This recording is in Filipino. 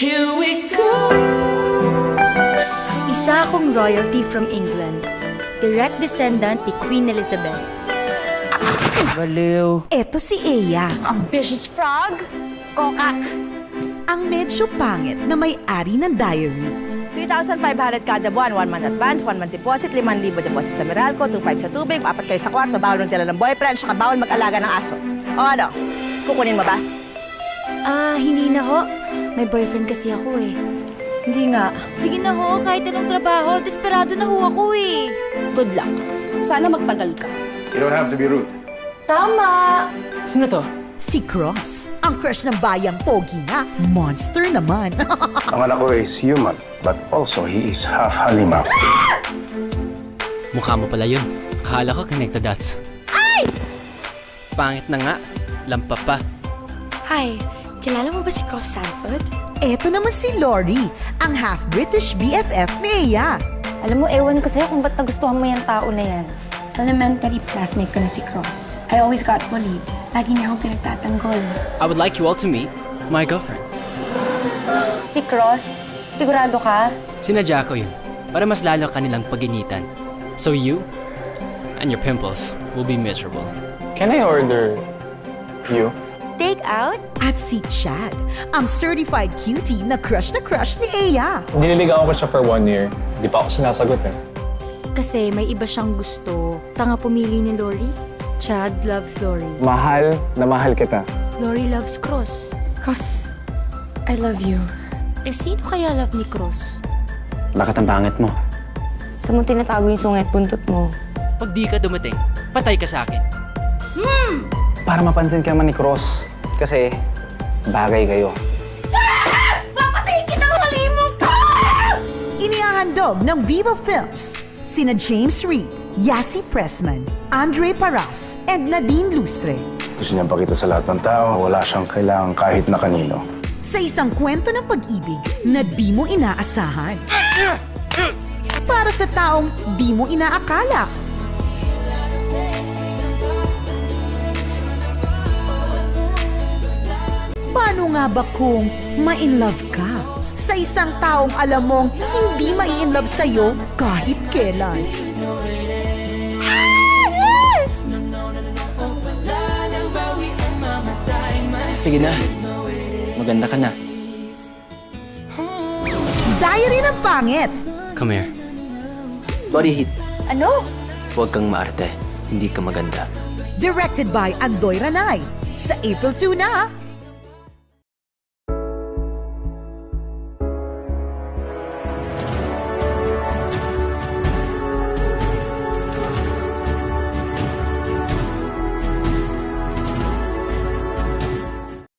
Here we go. Isa akong royalty from England. Direct descendant ni Queen Elizabeth. Baliw. Eto si Eya, Ambitious frog? Kokak. ang medyo pangit na may-ari ng diary. 3,500 kada buwan, 1 month advance, 1 month deposit, 5,000 deposit sa Meralco, 2,500 sa tubig, 4 kayo sa kwarto, bawal ng tila ng boyfriend, saka bawal mag-alaga ng aso. O ano, kukunin mo ba? Hindi na ho. May boyfriend kasi ako eh. Hindi nga. Sige na ho, kahit anong trabaho, desperado na ho ako eh. Good luck. Sana magtagal ka. You don't have to be rude. Tama! Sino to? Si Cross, ang crush ng bayang pogi nga, monster naman. Ang anak ko is human, but also he is half halimaw. Mukha mo pala yun. Akala ko connected dots. Ay! Pangit na nga. Lampa pa. Hi, kilala mo ba si Cross Sanford? Eto naman si Lori, ang half-British BFF ni Eya. Alam mo, ewan ko sa'yo kung ba't nagustuhan mo yung tao na yan. Elementary classmate ko na si Cross. I always got bullied. Lagi niya akong pinagtatanggol. I would like you all to meet my girlfriend. Si Cross, sigurado ka? Sinadya ko yun para mas lalo kanilang paginitan. So you and your pimples will be miserable. Can I order you? Take out? At si Chad, ang certified cutie na crush ni Eya. Nililigawan ko siya for 1 year. Di pa ako sinasagot eh. Kasi may iba siyang gusto. Tanga pumili ni Lori. Chad loves Lori. Mahal na mahal kita. Lori loves Cross. Cross, I love you. Eh, sino kaya love ni Cross? Bakit ang pangit mo? Sa mo tinatago yung sungit buntot mo. Pag di ka dumating, patay ka sa akin. Para mapansin ka man ni Cross. Kasi bagay kayo. Inihahandog ng Viva Films, sina James Reid, Yasi Pressman, Andre Paras, and Nadine Lustre. Gusto niyang pakita sa lahat ng tao, wala siyang kailangan kahit na kanino. Sa isang kwento ng pag-ibig na di mo inaasahan. Para sa taong di mo inaakala. Paano nga ba kung ma-inlove ka sa isang taong alam mong hindi mai-inlove sa'yo kahit kailan? Sige na. Maganda ka na. Diary ng pangit. Come here. Body heat. Ano? Huwag kang maarte. Hindi ka maganda. Directed by Andoy Ranay. Sa April 2 na.